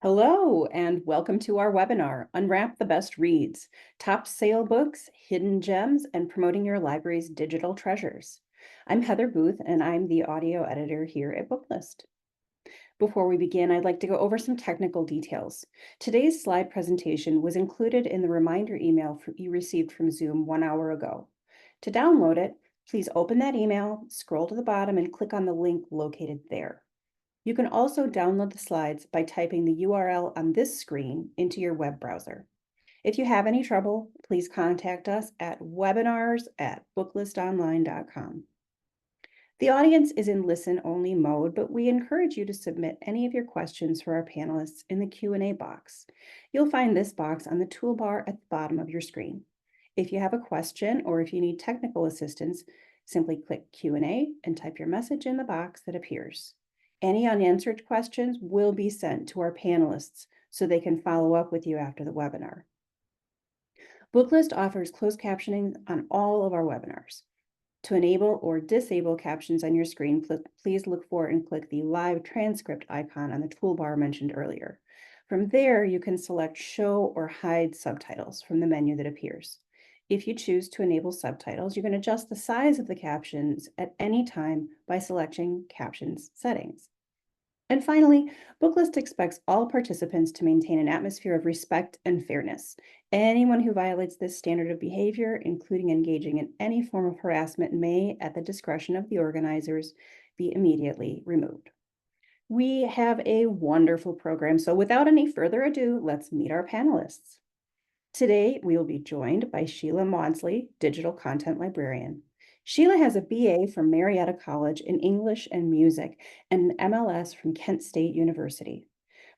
Hello, and welcome to our webinar, Unwrap the Best Reads, Top Sale Books, Hidden Gems, and Promoting Your Library's Digital Treasures. I'm Heather Booth, and I'm the audio editor here at Booklist. Before we begin, I'd like to go over some technical details. Today's slide presentation was included in the reminder email you received from Zoom 1 hour ago. To download it, please open that email, scroll to the bottom, and click on the link located there. You can also download the slides by typing the URL on this screen into your web browser. If you have any trouble, please contact us at webinars@booklistonline.com. The audience is in listen-only mode, but we encourage you to submit any of your questions for our panelists in the Q&A box. You'll find this box on the toolbar at the bottom of your screen. If you have a question or if you need technical assistance, simply click Q&A and type your message in the box that appears. Any unanswered questions will be sent to our panelists so they can follow up with you after the webinar. Booklist offers closed captioning on all of our webinars. To enable or disable captions on your screen, please look for and click the live transcript icon on the toolbar mentioned earlier. From there, you can select Show or Hide Subtitles from the menu that appears. If you choose to enable subtitles, you can adjust the size of the captions at any time by selecting Captions Settings. And finally, Booklist expects all participants to maintain an atmosphere of respect and fairness. Anyone who violates this standard of behavior, including engaging in any form of harassment, may, at the discretion of the organizers, be immediately removed. We have a wonderful program, so without any further ado, let's meet our panelists. Today, we will be joined by Sheila Maudsley, Digital Content Librarian. Sheila has a BA from Marietta College in English and Music and an MLS from Kent State University.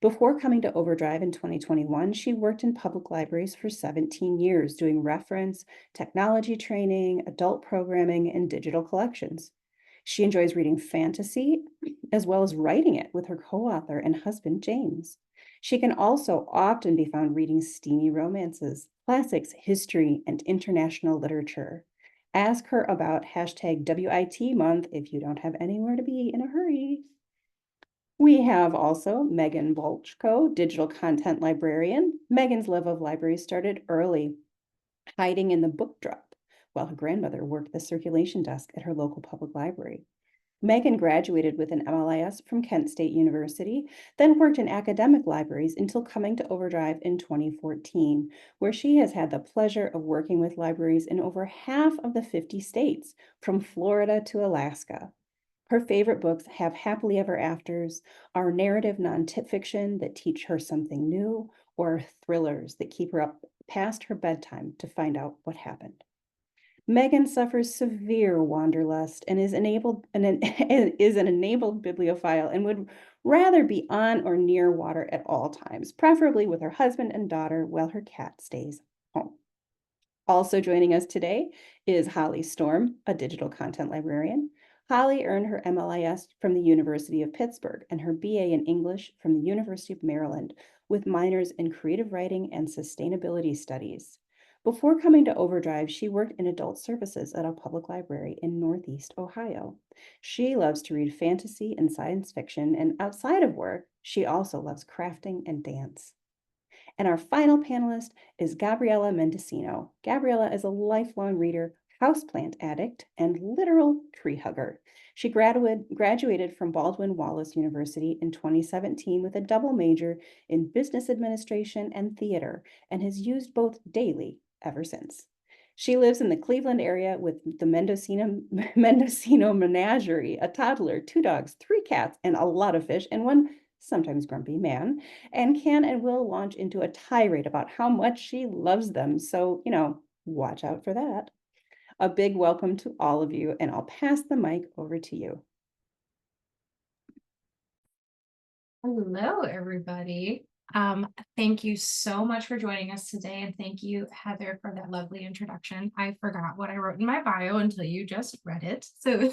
Before coming to OverDrive in 2021, she worked in public libraries for 17 years doing reference, technology training, adult programming, and digital collections. She enjoys reading fantasy as well as writing it with her co-author and husband, James. She can also often be found reading steamy romances, classics, history, and international literature. Ask her about #WIT month if you don't have anywhere to be in a hurry. We have also Megan Bolchko, Digital Content Librarian. Megan's love of libraries started early, hiding in the book drop while her grandmother worked the circulation desk at her local public library. Megan graduated with an MLIS from Kent State University, then worked in academic libraries until coming to OverDrive in 2014, where she has had the pleasure of working with libraries in over half of the 50 states, from Florida to Alaska. Her favorite books have Happily Ever Afters, are narrative nonfiction that teach her something new, or thrillers that keep her up past her bedtime to find out what happened. Megan suffers severe wanderlust and is an enabled bibliophile and would rather be on or near water at all times, preferably with her husband and daughter while her cat stays home. Also joining us today is Holly Storm, a digital content librarian. Holly earned her MLIS from the University of Pittsburgh and her BA in English from the University of Maryland, with minors in creative writing and sustainability studies. Before coming to OverDrive, she worked in adult services at a public library in Northeast Ohio. She loves to read fantasy and science fiction, and outside of work, she also loves crafting and dance. And our final panelist is Gabriella Mendocino. Gabriella is a lifelong reader, houseplant addict, and literal tree hugger. She graduated from Baldwin Wallace University in 2017 with a double major in business administration and theater, and has used both daily ever since. She lives in the Cleveland area with the Mendocino menagerie, a toddler, 2 dogs, 3 cats, and a lot of fish, and one sometimes grumpy man, and can and will launch into a tirade about how much she loves them. So, watch out for that. A big welcome to all of you, and I'll pass the mic over to you. Hello, everybody. Thank you so much for joining us today, and thank you, Heather, for that lovely introduction. I forgot what I wrote in my bio until you just read it. So,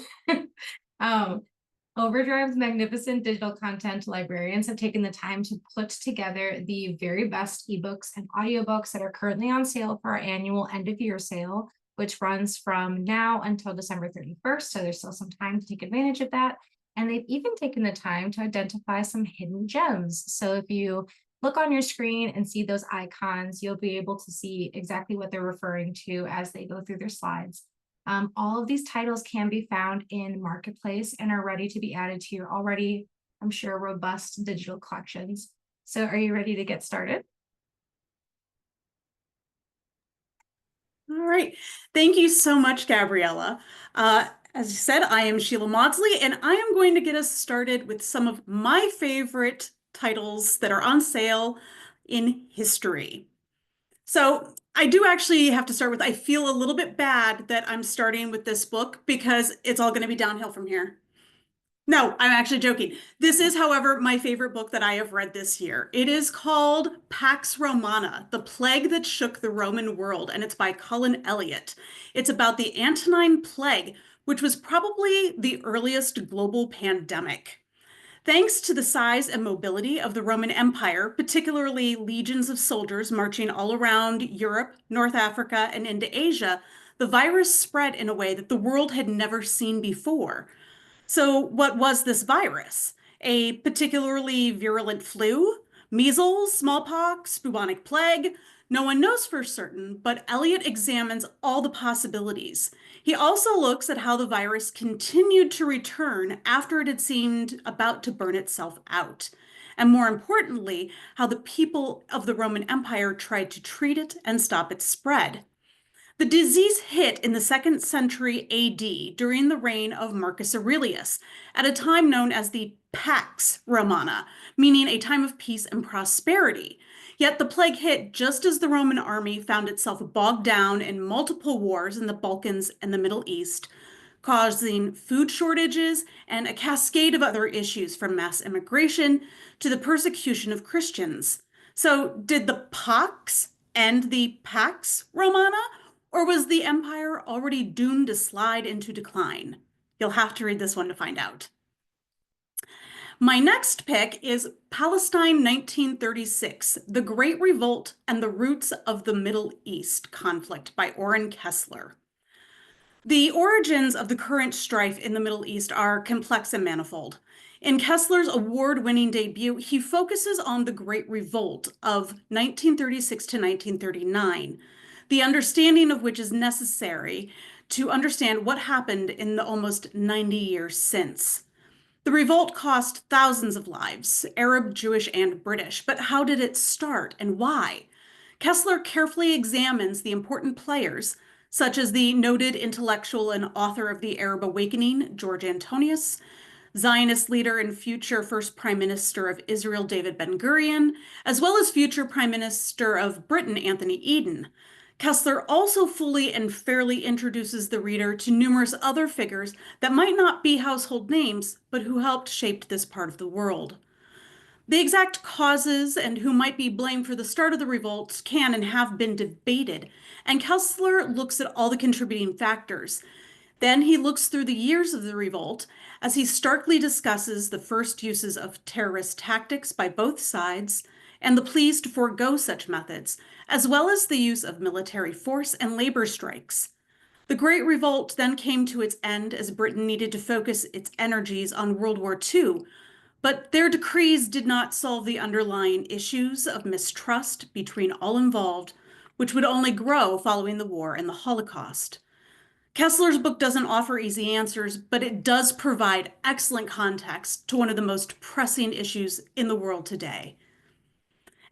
OverDrive's magnificent digital content librarians have taken the time to put together the very best ebooks and audiobooks that are currently on sale for our annual end-of-year sale, which runs from now until December 31st. So there's still some time to take advantage of that. And they've even taken the time to identify some hidden gems. So if you look on your screen and see those icons, you'll be able to see exactly what they're referring to as they go through their slides. All of these titles can be found in Marketplace and are ready to be added to your already, I'm sure, robust digital collections. So are you ready to get started? All right. Thank you so much, Gabriella. As you said, I am Sheila Maudsley, and I am going to get us started with some of my favorite titles that are on sale in history. So I do actually have to start with, I feel a little bit bad that I'm starting with this book because it's all going to be downhill from here. No, I'm actually joking. This is, however, my favorite book that I have read this year. It is called Pax Romana, The Plague That Shook the Roman World, and it's by Colin Elliott. It's about the Antonine Plague, which was probably the earliest global pandemic. Thanks to the size and mobility of the Roman Empire, particularly legions of soldiers marching all around Europe, North Africa, and into Asia, the virus spread in a way that the world had never seen before. So, what was this virus? A particularly virulent flu? Measles, smallpox, bubonic plague? No one knows for certain, but Eliot examines all the possibilities. He also looks at how the virus continued to return after it had seemed about to burn itself out. And more importantly, how the people of the Roman Empire tried to treat it and stop its spread. The disease hit in the 2nd century AD during the reign of Marcus Aurelius, at a time known as the Pax Romana, meaning a time of peace and prosperity. Yet the plague hit just as the Roman army found itself bogged down in multiple wars in the Balkans and the Middle East, causing food shortages and a cascade of other issues from mass immigration to the persecution of Christians. So, did the Pax end the Pax Romana? Or was the empire already doomed to slide into decline? You'll have to read this one to find out. My next pick is Palestine 1936, The Great Revolt and the Roots of the Middle East Conflict by Orrin Kessler. The origins of the current strife in the Middle East are complex and manifold. In Kessler's award-winning debut, he focuses on the Great Revolt of 1936 to 1939, the understanding of which is necessary to understand what happened in the almost 90 years since. The revolt cost thousands of lives, Arab, Jewish, and British, but how did it start and why? Kessler carefully examines the important players, such as the noted intellectual and author of the Arab Awakening, George Antonius, Zionist leader and future first Prime Minister of Israel, David Ben-Gurion, as well as future Prime Minister of Britain, Anthony Eden. Kessler also fully and fairly introduces the reader to numerous other figures that might not be household names, but who helped shape this part of the world. The exact causes and who might be blamed for the start of the revolts can and have been debated, and Kessler looks at all the contributing factors. Then he looks through the years of the revolt as he starkly discusses the first uses of terrorist tactics by both sides and the pleas to forego such methods, as well as the use of military force and labor strikes. The Great Revolt then came to its end as Britain needed to focus its energies on World War II, but their decrees did not solve the underlying issues of mistrust between all involved, which would only grow following the war and the Holocaust. Kessler's book doesn't offer easy answers, but it does provide excellent context to one of the most pressing issues in the world today.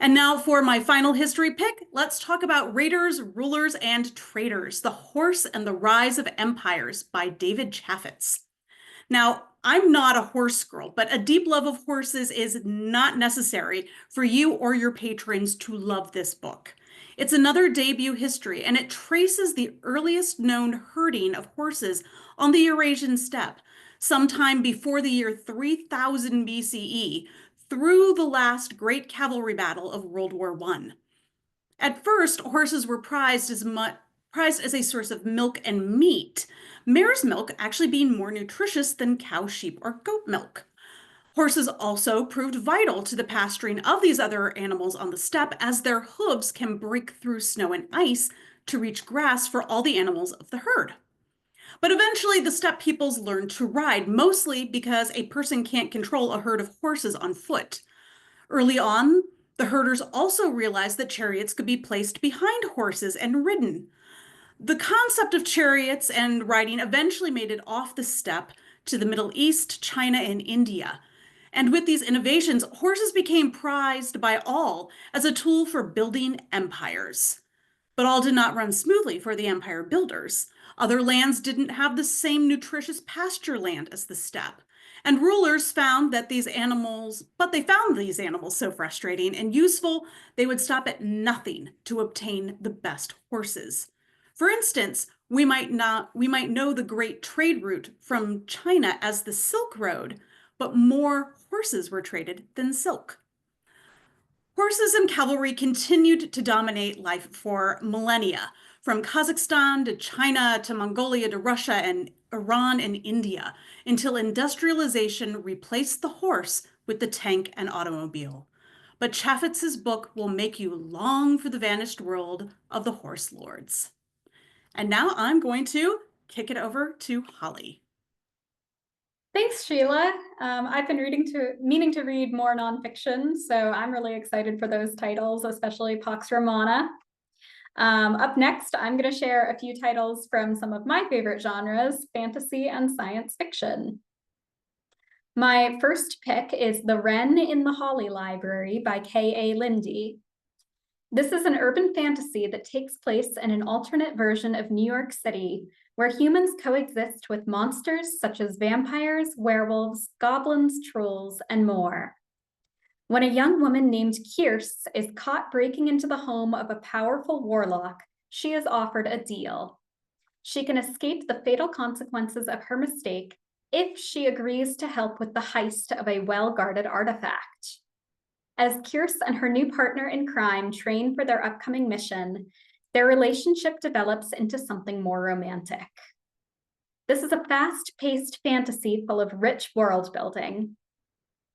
And now for my final history pick, let's talk about Raiders, Rulers, and Traitors, The Horse and the Rise of Empires by David Chaffetz. Now, I'm not a horse girl, but a deep love of horses is not necessary for you or your patrons to love this book. It's another debut history, and it traces the earliest known herding of horses on the Eurasian steppe, sometime before the year 3000 BCE, through the last great cavalry battle of World War I. At first, horses were prized as a source of milk and meat, mare's milk actually being more nutritious than cow, sheep, or goat milk. Horses also proved vital to the pasturing of these other animals on the steppe, as their hooves can break through snow and ice to reach grass for all the animals of the herd. But eventually, the steppe peoples learned to ride, mostly because a person can't control a herd of horses on foot. Early on, the herders also realized that chariots could be placed behind horses and ridden. The concept of chariots and riding eventually made it off the steppe to the Middle East, China, and India. And with these innovations, horses became prized by all as a tool for building empires. But all did not run smoothly for the empire builders. Other lands didn't have the same nutritious pasture land as the steppe. And rulers found that they found these animals so frustrating and useful, they would stop at nothing to obtain the best horses. For instance, we might know the great trade route from China as the Silk Road, but more horses were traded than silk. Horses and cavalry continued to dominate life for millennia, from Kazakhstan to China to Mongolia to Russia and Iran and India, until industrialization replaced the horse with the tank and automobile. But Chaffetz's book will make you long for the vanished world of the horse lords. And now I'm going to kick it over to Holly. Thanks, Sheila. I've been meaning to read more nonfiction, so I'm really excited for those titles, especially Pax Romana. Up next, I'm going to share a few titles from some of my favorite genres, fantasy and science fiction. My first pick is The Wren in the Holly Library by K.A. Lindy. This is an urban fantasy that takes place in an alternate version of New York City, where humans coexist with monsters such as vampires, werewolves, goblins, trolls, and more. When a young woman named Kierce is caught breaking into the home of a powerful warlock, she is offered a deal. She can escape the fatal consequences of her mistake if she agrees to help with the heist of a well-guarded artifact. As Kierce and her new partner in crime train for their upcoming mission, their relationship develops into something more romantic. This is a fast-paced fantasy full of rich world building.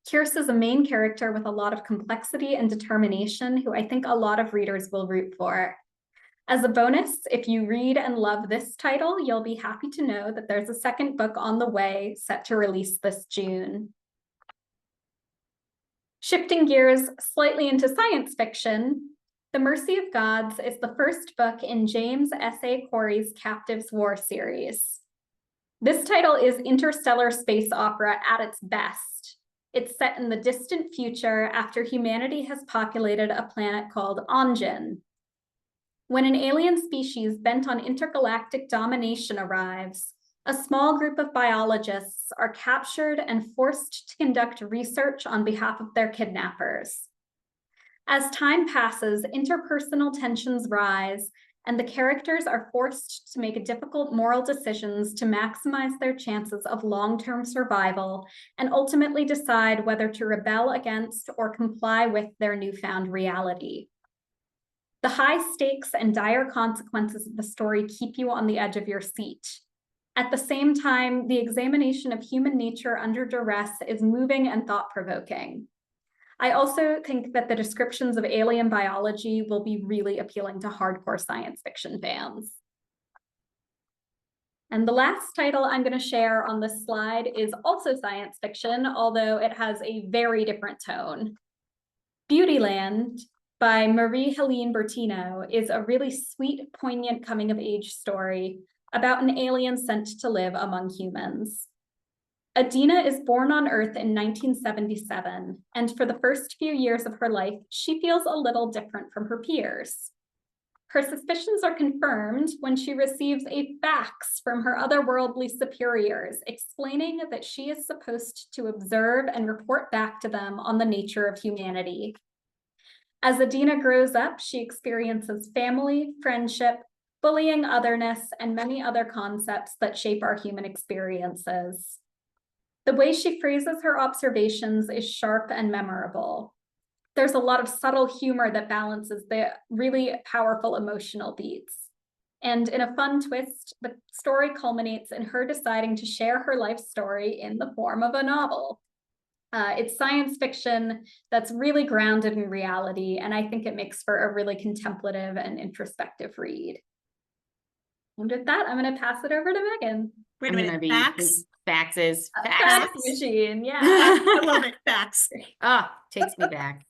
Kierce is a main character with a lot of complexity and determination who I think a lot of readers will root for. As a bonus, if you read and love this title, you'll be happy to know that there's a second book on the way set to release this June. Shifting gears slightly into science fiction, The Mercy of Gods is the first book in James S.A. Corey's Captives War series. This title is interstellar space opera at its best. It's set in the distant future after humanity has populated a planet called Ongen. When an alien species bent on intergalactic domination arrives, a small group of biologists are captured and forced to conduct research on behalf of their kidnappers. As time passes, interpersonal tensions rise, and the characters are forced to make difficult moral decisions to maximize their chances of long-term survival and ultimately decide whether to rebel against or comply with their newfound reality. The high stakes and dire consequences of the story keep you on the edge of your seat. At the same time, the examination of human nature under duress is moving and thought-provoking. I also think that the descriptions of alien biology will be really appealing to hardcore science fiction fans. And the last title I'm going to share on this slide is also science fiction, although it has a very different tone. Beautyland by Marie-Helene Bertino is a really sweet, poignant coming-of-age story about an alien sent to live among humans. Adina is born on Earth in 1977, and for the first few years of her life, she feels a little different from her peers. Her suspicions are confirmed when she receives a fax from her otherworldly superiors explaining that she is supposed to observe and report back to them on the nature of humanity. As Adina grows up, she experiences family, friendship, bullying otherness, and many other concepts that shape our human experiences. The way she phrases her observations is sharp and memorable. There's a lot of subtle humor that balances the really powerful emotional beats. And in a fun twist, the story culminates in her deciding to share her life story in the form of a novel. It's science fiction that's really grounded in reality, and I think it makes for a really contemplative and introspective read. And with that, I'm going to pass it over to Megan. Wait a I'm minute, gonna be facts? faxes. Fax machine, yeah. I love it, facts. Ah, takes me back.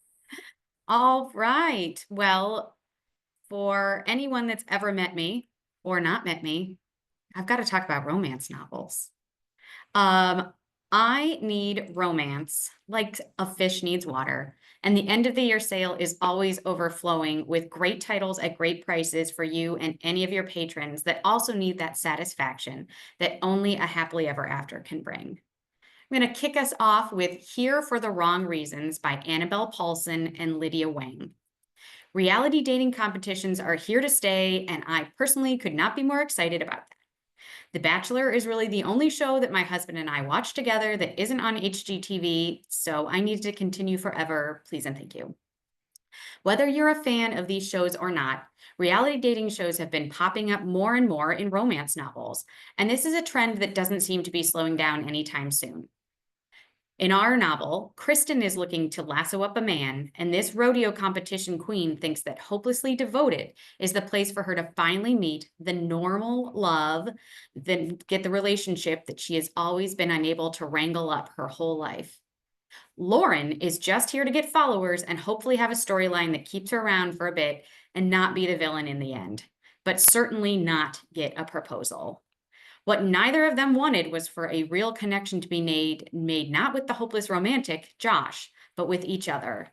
All right. Well, for anyone that's ever met me or not met me, I've got to talk about romance novels. I need romance like a fish needs water. And the end of the year sale is always overflowing with great titles at great prices for you and any of your patrons that also need that satisfaction that only a happily ever after can bring. I'm going to kick us off with Here for the Wrong Reasons by Annabelle Paulson and Lydia Wang. Reality dating competitions are here to stay, and I personally could not be more excited about that. The Bachelor is really the only show that my husband and I watch together that isn't on HGTV, so I need to continue forever. Please and thank you. Whether you're a fan of these shows or not, reality dating shows have been popping up more and more in romance novels, and this is a trend that doesn't seem to be slowing down anytime soon. In our novel, Kristen is looking to lasso up a man, and this rodeo competition queen thinks that Hopelessly Devoted is the place for her to finally meet the normal love, then get the relationship that she has always been unable to wrangle up her whole life. Lauren is just here to get followers and hopefully have a storyline that keeps her around for a bit and not be the villain in the end, but certainly not get a proposal. What neither of them wanted was for a real connection to be made not with the hopeless romantic, Josh, but with each other.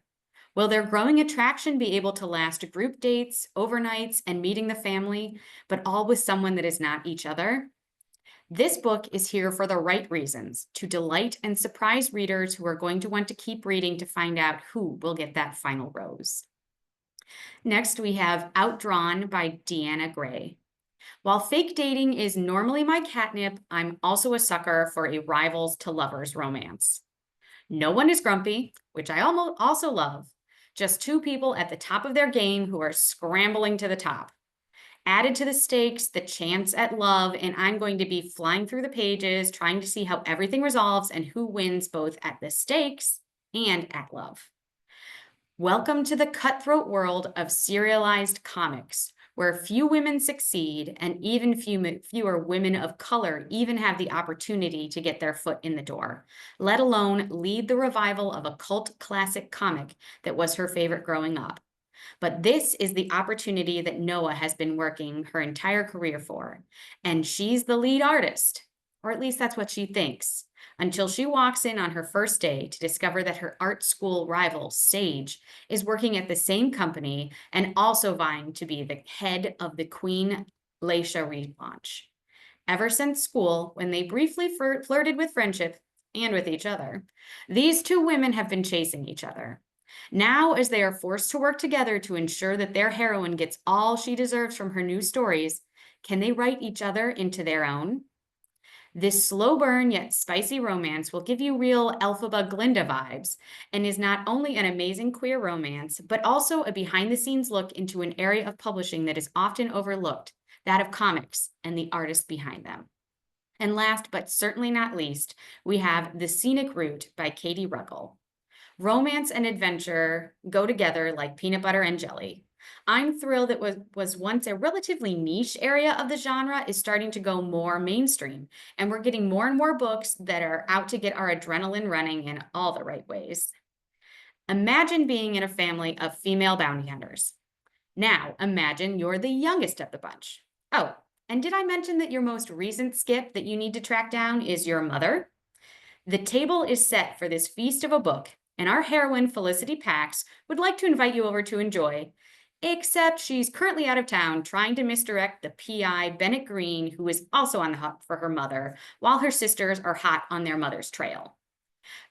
Will their growing attraction be able to last group dates, overnights, and meeting the family, but all with someone that is not each other? This book is here for the right reasons, to delight and surprise readers who are going to want to keep reading to find out who will get that final rose. Next, we have Outdrawn by Deanna Gray. While fake dating is normally my catnip, I'm also a sucker for a rivals to lovers romance. No one is grumpy, which I also love. Just two people at the top of their game who are scrambling to the top. Added to the stakes, the chance at love, and I'm going to be flying through the pages, trying to see how everything resolves and who wins both at the stakes and at love. Welcome to the cutthroat world of serialized comics, where few women succeed and even fewer women of color even have the opportunity to get their foot in the door, let alone lead the revival of a cult classic comic that was her favorite growing up. But this is the opportunity that Noah has been working her entire career for, and she's the lead artist, or at least that's what she thinks, until she walks in on her first day to discover that her art school rival, Sage, is working at the same company and also vying to be the head of the Queen Laisha relaunch. Ever since school, when they briefly flirted with friendship and with each other, these two women have been chasing each other. Now, as they are forced to work together to ensure that their heroine gets all she deserves from her new stories, can they write each other into their own? This slow burn yet spicy romance will give you real Elphaba Glinda vibes and is not only an amazing queer romance, but also a behind-the-scenes look into an area of publishing that is often overlooked, that of comics and the artists behind them. And last, but certainly not least, we have The Scenic Route by Katie Ruckle. Romance and adventure go together like peanut butter and jelly. I'm thrilled that was once a relatively niche area of the genre is starting to go more mainstream, and we're getting more and more books that are out to get our adrenaline running in all the right ways. Imagine being in a family of female bounty hunters. Now, imagine you're the youngest of the bunch. Oh, and did I mention that your most recent skip that you need to track down is your mother? The table is set for this feast of a book, and our heroine, Felicity Pax, would like to invite you over to enjoy, except she's currently out of town trying to misdirect the PI, Bennett Green, who is also on the hunt for her mother, while her sisters are hot on their mother's trail.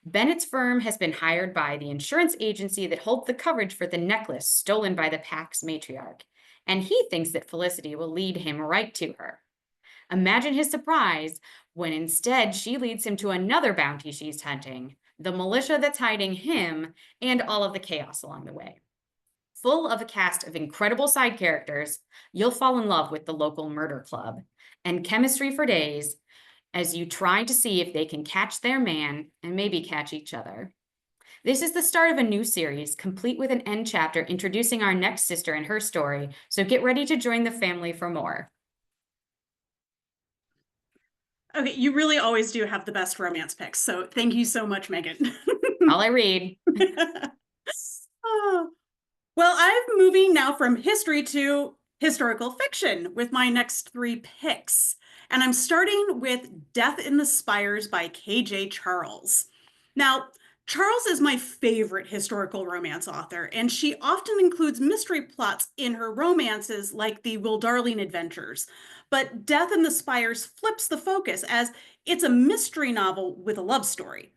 Bennett's firm has been hired by the insurance agency that holds the coverage for the necklace stolen by the Pax matriarch, and he thinks that Felicity will lead him right to her. Imagine his surprise when instead she leads him to another bounty she's hunting, the militia that's hiding him, and all of the chaos along the way. Full of a cast of incredible side characters, you'll fall in love with the local murder club and chemistry for days as you try to see if they can catch their man and maybe catch each other. This is the start of a new series, complete with an end chapter introducing our next sister and her story, so get ready to join the family for more. Okay, you really always do have the best romance picks, so thank you so much, Megan. All I read. Oh. Well, I'm moving now from history to historical fiction with my next 3 picks. And I'm starting with Death in the Spires by K.J. Charles. Now, Charles is my favorite historical romance author, and she often includes mystery plots in her romances like the Will Darling adventures. But Death in the Spires flips the focus as it's a mystery novel with a love story.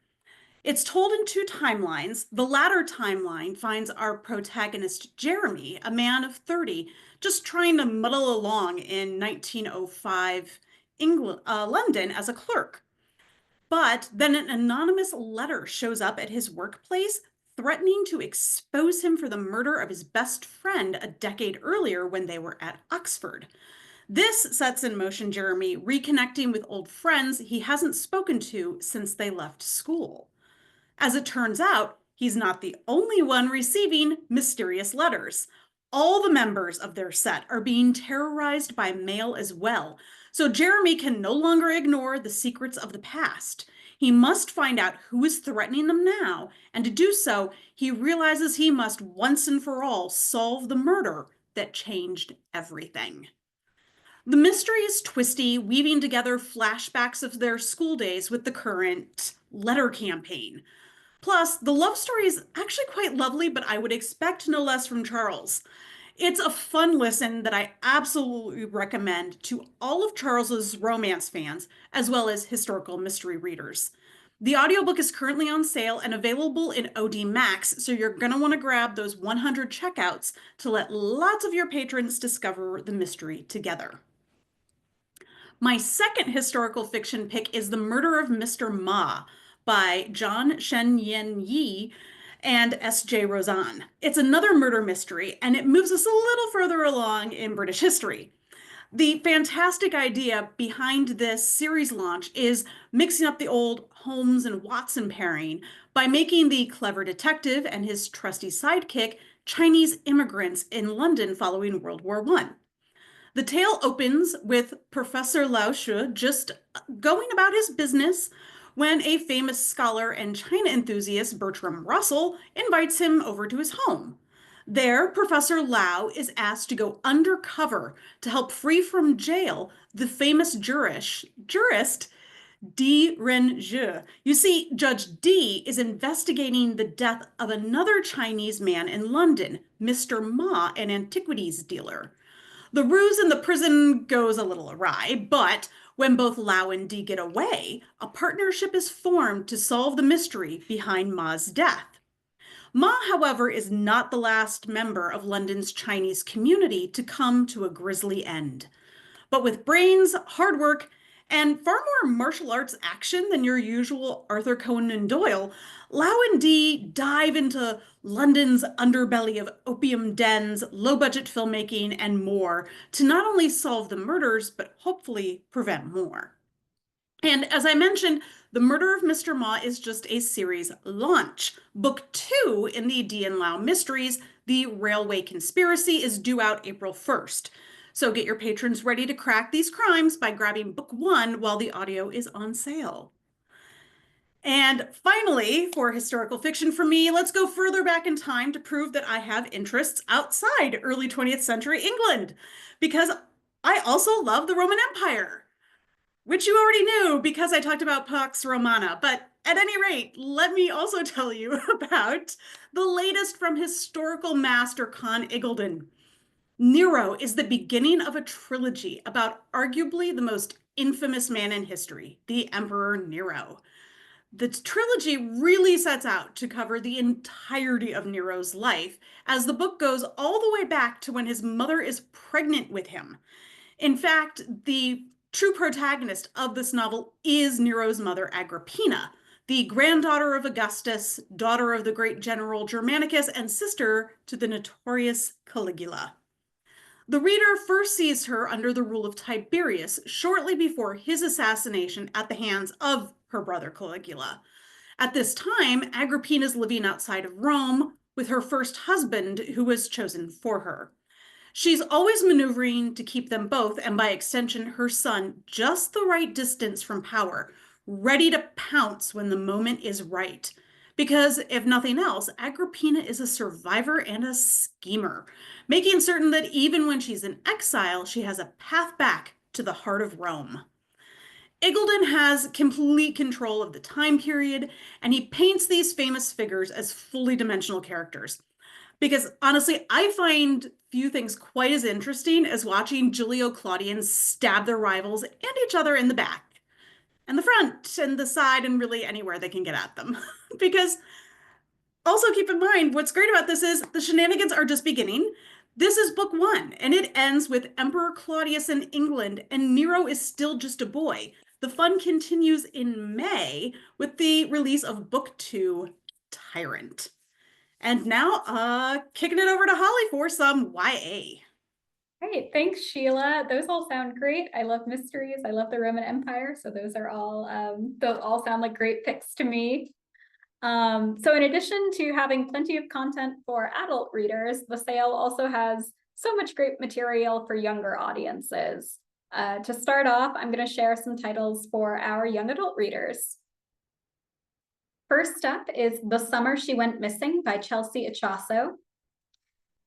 It's told in 2 timelines. The latter timeline finds our protagonist, Jeremy, a man of 30, just trying to muddle along in 1905 England, London as a clerk. But then an anonymous letter shows up at his workplace, threatening to expose him for the murder of his best friend a decade earlier when they were at Oxford. This sets in motion Jeremy reconnecting with old friends he hasn't spoken to since they left school. As it turns out, he's not the only one receiving mysterious letters. All the members of their set are being terrorized by mail as well, so Jeremy can no longer ignore the secrets of the past. He must find out who is threatening them now, and to do so, he realizes he must once and for all solve the murder that changed everything. The mystery is twisty, weaving together flashbacks of their school days with the current letter campaign. Plus, the love story is actually quite lovely, but I would expect no less from Charles. It's a fun listen that I absolutely recommend to all of Charles's romance fans, as well as historical mystery readers. The audiobook is currently on sale and available in OD Max, so you're going to want to grab those 100 checkouts to let lots of your patrons discover the mystery together. My second historical fiction pick is The Murder of Mr. Ma by John Shen Yen Yi and S.J. Rosen. It's another murder mystery, and it moves us a little further along in British history. The fantastic idea behind this series launch is mixing up the old Holmes and Watson pairing by making the clever detective and his trusty sidekick Chinese immigrants in London following World War I. The tale opens with Professor Lao Shu just going about his business when a famous scholar and China enthusiast, Bertram Russell, invites him over to his home. There, Professor Lao is asked to go undercover to help free from jail the famous jurist Di Ren-zhe. You see, Judge Di is investigating the death of another Chinese man in London, Mr. Ma, an antiquities dealer. The ruse in the prison goes a little awry, but when both Lao and Di get away, a partnership is formed to solve the mystery behind Ma's death. Ma, however, is not the last member of London's Chinese community to come to a grisly end. But with brains, hard work, and far more martial arts action than your usual Arthur Conan Doyle, Lau and Dee dive into London's underbelly of opium dens, low-budget filmmaking, and more to not only solve the murders, but hopefully prevent more. And as I mentioned, The Murder of Mr. Ma is just a series launch. Book 2 in the Dee and Lau mysteries, The Railway Conspiracy, is due out April 1st. So get your patrons ready to crack these crimes by grabbing book 1 while the audio is on sale. And finally, for historical fiction for me, let's go further back in time to prove that I have interests outside early 20th century England, because I also love the Roman Empire, which you already knew because I talked about Pax Romana. But at any rate, let me also tell you about the latest from historical master Con Iggulden. Nero is the beginning of a trilogy about arguably the most infamous man in history, the Emperor Nero. The trilogy really sets out to cover the entirety of Nero's life, as the book goes all the way back to when his mother is pregnant with him. In fact, the true protagonist of this novel is Nero's mother, Agrippina, the granddaughter of Augustus, daughter of the great general Germanicus, and sister to the notorious Caligula. The reader first sees her under the rule of Tiberius shortly before his assassination at the hands of her brother Caligula. At this time, Agrippina is living outside of Rome with her first husband, who was chosen for her. She's always maneuvering to keep them both, and by extension, her son, just the right distance from power, ready to pounce when the moment is right. Because if nothing else, Agrippina is a survivor and a schemer, making certain that even when she's in exile, she has a path back to the heart of Rome. Eagleton has complete control of the time period, and he paints these famous figures as fully dimensional characters. Because honestly, I find few things quite as interesting as watching Julio Claudians stab their rivals and each other in the back, and the front, and the side, and really anywhere they can get at them. Because also keep in mind, what's great about this is the shenanigans are just beginning. This is book 1, and it ends with Emperor Claudius in England, and Nero is still just a boy. The fun continues in May with the release of book 2, Tyrant. And now, kicking it over to Holly for some YA. Great, thanks, Sheila. Those all sound great. I love mysteries. I love the Roman Empire. So those all sound like great picks to me. So in addition to having plenty of content for adult readers, the sale also has so much great material for younger audiences. To start off, I'm going to share some titles for our young adult readers. First up is The Summer She Went Missing by Chelsea Ichaso.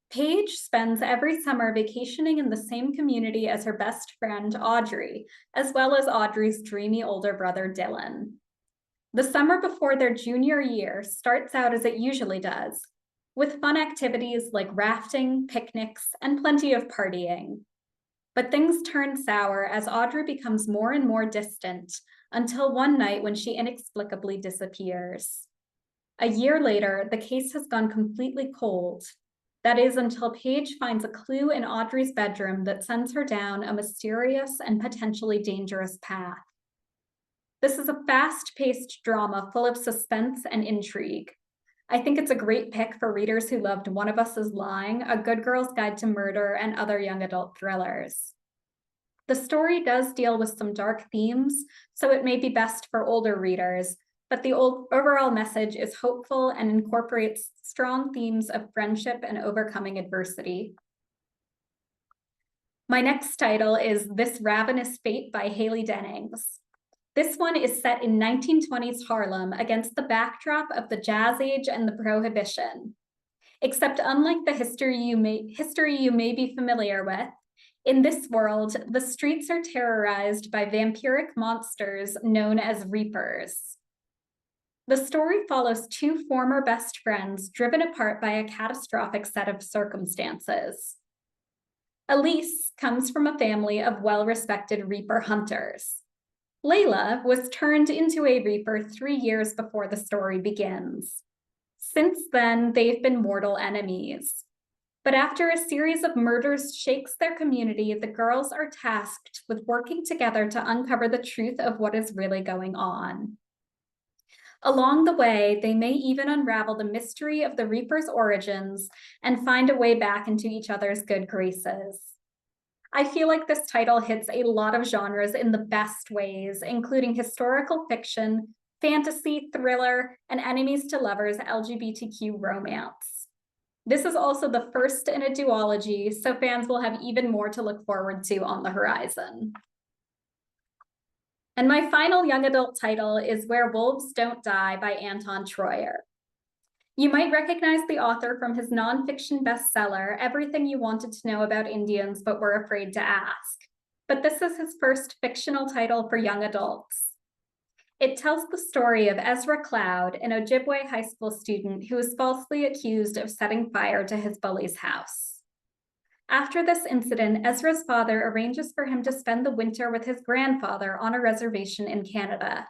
Paige spends every summer vacationing in the same community as her best friend, Audrey, as well as Audrey's dreamy older brother, Dylan. The summer before their junior year starts out as it usually does, with fun activities like rafting, picnics, and plenty of partying. But things turn sour as Audrey becomes more and more distant until one night when she inexplicably disappears. A year later, the case has gone completely cold. That is until Paige finds a clue in Audrey's bedroom that sends her down a mysterious and potentially dangerous path. This is a fast-paced drama full of suspense and intrigue. I think it's a great pick for readers who loved One of Us is Lying, A Good Girl's Guide to Murder, and other young adult thrillers. The story does deal with some dark themes, so it may be best for older readers, but the overall message is hopeful and incorporates strong themes of friendship and overcoming adversity. My next title is This Ravenous Fate by Haley Dennings. This one is set in 1920s Harlem against the backdrop of the Jazz Age and the Prohibition. Except unlike the history you may be familiar with, in this world, the streets are terrorized by vampiric monsters known as Reapers. The story follows two former best friends driven apart by a catastrophic set of circumstances. Elise comes from a family of well-respected Reaper hunters. Layla was turned into a Reaper 3 years before the story begins. Since then, they've been mortal enemies. But after a series of murders shakes their community, the girls are tasked with working together to uncover the truth of what is really going on. Along the way, they may even unravel the mystery of the Reaper's origins and find a way back into each other's good graces. I feel like this title hits a lot of genres in the best ways, including historical fiction, fantasy, thriller, and enemies to lovers LGBTQ romance. This is also the first in a duology, so fans will have even more to look forward to on the horizon. And my final young adult title is Where Wolves Don't Die by Anton Troyer. You might recognize the author from his nonfiction bestseller, Everything You Wanted to Know About Indians But Were Afraid to Ask. But this is his first fictional title for young adults. It tells the story of Ezra Cloud, an Ojibwe high school student who is falsely accused of setting fire to his bully's house. After this incident, Ezra's father arranges for him to spend the winter with his grandfather on a reservation in Canada,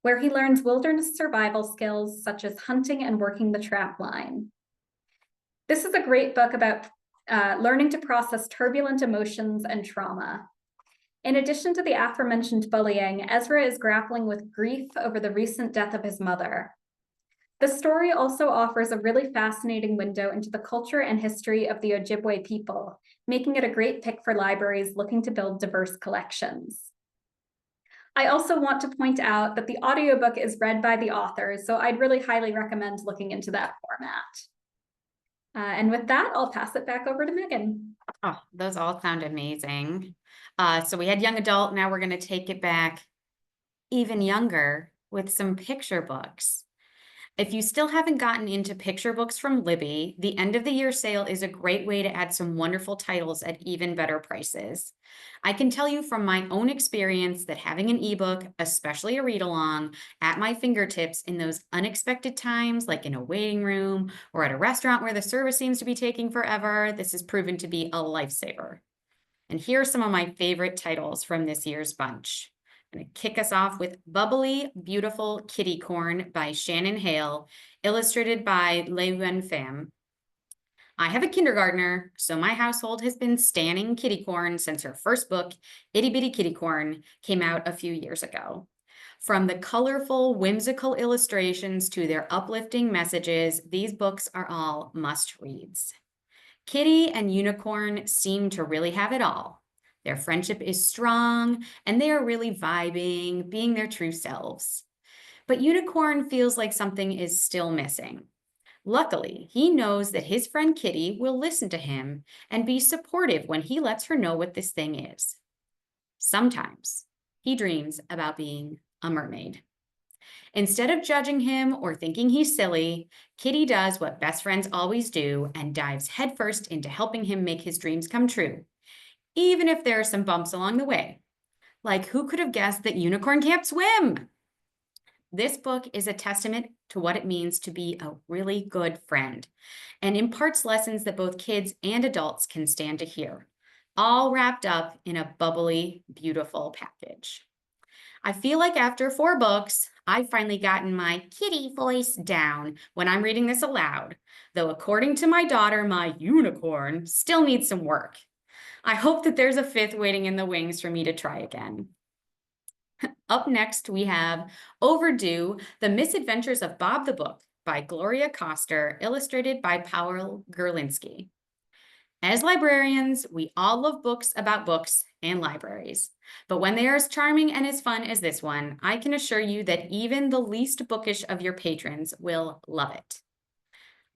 where he learns wilderness survival skills such as hunting and working the trap line. This is a great book about learning to process turbulent emotions and trauma. In addition to the aforementioned bullying, Ezra is grappling with grief over the recent death of his mother. The story also offers a really fascinating window into the culture and history of the Ojibwe people, making it a great pick for libraries looking to build diverse collections. I also want to point out that the audiobook is read by the authors, so I'd really highly recommend looking into that format. And with that, I'll pass it back over to Megan. Oh, those all sound amazing. So we had young adult, now we're gonna take it back even younger with some picture books. If you still haven't gotten into picture books from Libby, the end of the year sale is a great way to add some wonderful titles at even better prices. I can tell you from my own experience that having an ebook, especially a read along, at my fingertips in those unexpected times, like in a waiting room or at a restaurant where the service seems to be taking forever, this has proven to be a lifesaver. And here are some of my favorite titles from this year's bunch. I'm going to kick us off with Bubbly Beautiful Kitty Corn by Shannon Hale, illustrated by Le Yuen Pham. I have a kindergartner, so my household has been standing kitty corn since her first book, Itty Bitty Kitty Corn, came out a few years ago. From the colorful, whimsical illustrations to their uplifting messages, these books are all must-reads. Kitty and Unicorn seem to really have it all. Their friendship is strong, and they are really vibing, being their true selves. But Unicorn feels like something is still missing. Luckily, he knows that his friend Kitty will listen to him and be supportive when he lets her know what this thing is. Sometimes he dreams about being a mermaid. Instead of judging him or thinking he's silly, Kitty does what best friends always do and dives headfirst into helping him make his dreams come true, even if there are some bumps along the way. Like, who could have guessed that Unicorn can't swim? This book is a testament to what it means to be a really good friend and imparts lessons that both kids and adults can stand to hear, all wrapped up in a bubbly, beautiful package. I feel like after 4 books, I've finally gotten my kitty voice down when I'm reading this aloud, though according to my daughter, my unicorn still needs some work. I hope that there's a 5th waiting in the wings for me to try again. Up next, we have Overdue, The Misadventures of Bob the Book by Gloria Coster, illustrated by Paul Gerlinski. As librarians, we all love books about books and libraries. But when they are as charming and as fun as this one, I can assure you that even the least bookish of your patrons will love it.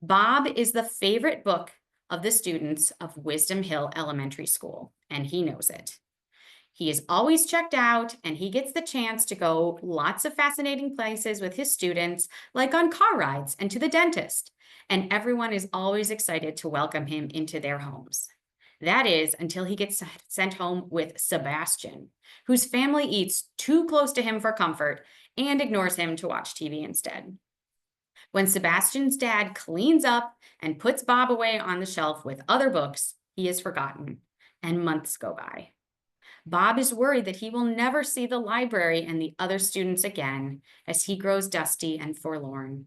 Bob is the favorite book of the students of Wisdom Hill Elementary School, and he knows it. He is always checked out, and he gets the chance to go lots of fascinating places with his students, like on car rides and to the dentist. And everyone is always excited to welcome him into their homes. That is until he gets sent home with Sebastian, whose family eats too close to him for comfort and ignores him to watch TV instead. When Sebastian's dad cleans up and puts Bob away on the shelf with other books, he is forgotten, and months go by. Bob is worried that he will never see the library and the other students again as he grows dusty and forlorn.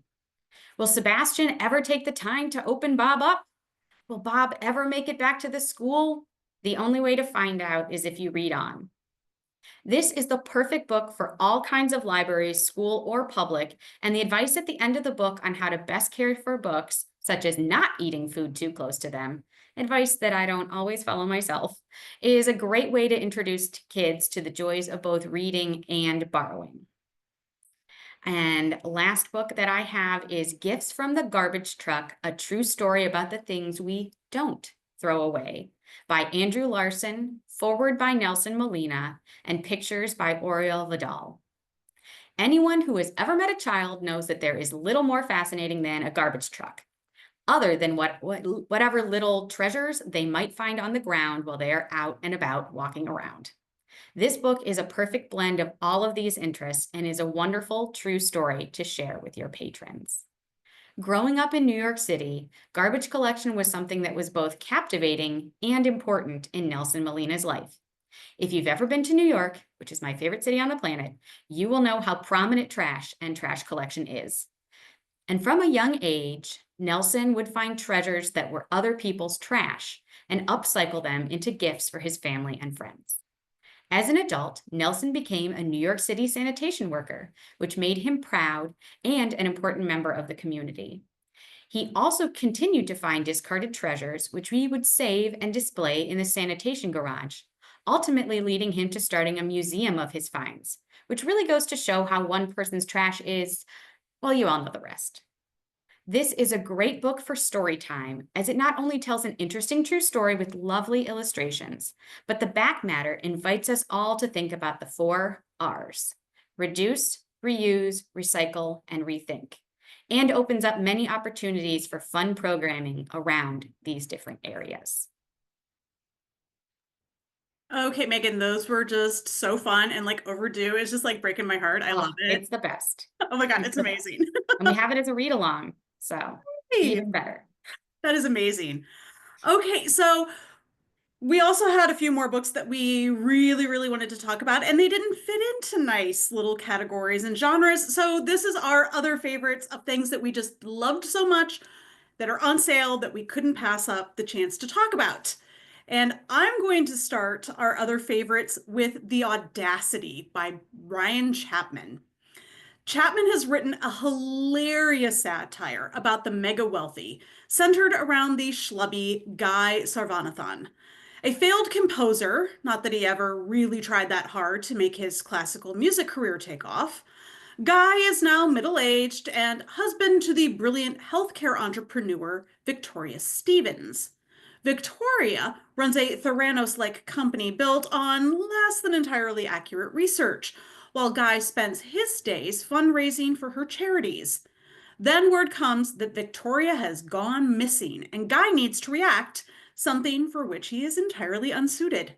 Will Sebastian ever take the time to open Bob up? Will Bob ever make it back to the school? The only way to find out is if you read on. This is the perfect book for all kinds of libraries, school or public, and the advice at the end of the book on how to best care for books, such as not eating food too close to them, advice that I don't always follow myself, is a great way to introduce kids to the joys of both reading and borrowing. And last book that I have is Gifts from the Garbage Truck, a true story about the things we don't throw away, by Andrew Larson, forward by Nelson Molina, and pictures by Oriel Vidal. Anyone who has ever met a child knows that there is little more fascinating than a garbage truck, other than whatever little treasures they might find on the ground while they are out and about walking around. This book is a perfect blend of all of these interests and is a wonderful, true story to share with your patrons. Growing up in New York City, garbage collection was something that was both captivating and important in Nelson Molina's life. If you've ever been to New York, which is my favorite city on the planet, you will know how prominent trash and trash collection is. And from a young age, Nelson would find treasures that were other people's trash and upcycle them into gifts for his family and friends. As an adult, Nelson became a New York City sanitation worker, which made him proud and an important member of the community. He also continued to find discarded treasures, which he would save and display in the sanitation garage, ultimately leading him to starting a museum of his finds, which really goes to show how one person's trash is, well, you all know the rest. This is a great book for story time, as it not only tells an interesting true story with lovely illustrations, but the back matter invites us all to think about the 4 R's: reduce, reuse, recycle, and rethink, and opens up many opportunities for fun programming around these different areas. Okay, Megan, those were just so fun and like overdue. It's just like breaking my heart. I Oh, love it. it's the best. Oh my God, It's it's the best. amazing. And we have it as a read along, so Hey, even better. that is amazing. Okay, so we also had a few more books that we really, really wanted to talk about, and they didn't fit into nice little categories and genres. So this is our other favorites of things that we just loved so much that are on sale that we couldn't pass up the chance to talk about. And I'm going to start our other favorites with The Audacity by Ryan Chapman. Chapman has written a hilarious satire about the mega wealthy, centered around the schlubby Guy Sarvanathan. A failed composer, not that he ever really tried that hard to make his classical music career take off, Guy is now middle-aged and husband to the brilliant healthcare entrepreneur Victoria Stevens. Victoria runs a Theranos-like company built on less than entirely accurate research, while Guy spends his days fundraising for her charities. Then word comes that Victoria has gone missing, and Guy needs to react, something for which he is entirely unsuited.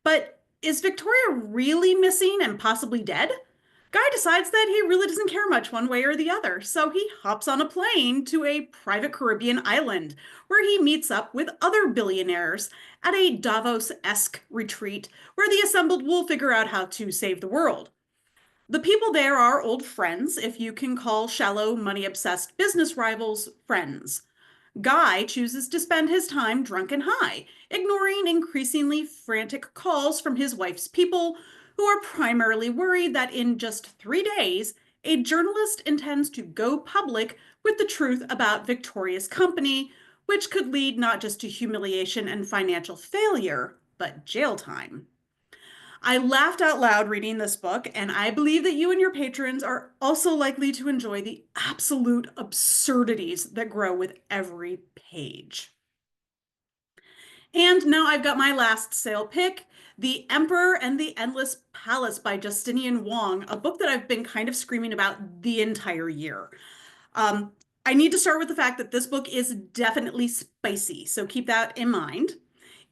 But is Victoria really missing and possibly dead? Guy decides that he really doesn't care much one way or the other, so he hops on a plane to a private Caribbean island where he meets up with other billionaires at a Davos-esque retreat where the assembled will figure out how to save the world. The people there are old friends, if you can call shallow, money-obsessed business rivals friends. Guy chooses to spend his time drunk and high, ignoring increasingly frantic calls from his wife's people, who are primarily worried that in just 3 days, a journalist intends to go public with the truth about Victoria's company, which could lead not just to humiliation and financial failure, but jail time. I laughed out loud reading this book, and I believe that you and your patrons are also likely to enjoy the absolute absurdities that grow with every page. And now I've got my last sale pick, The Emperor and the Endless Palace by Justinian Wong, a book that I've been kind of screaming about the entire year. I need to start with the fact that this book is definitely spicy, so keep that in mind.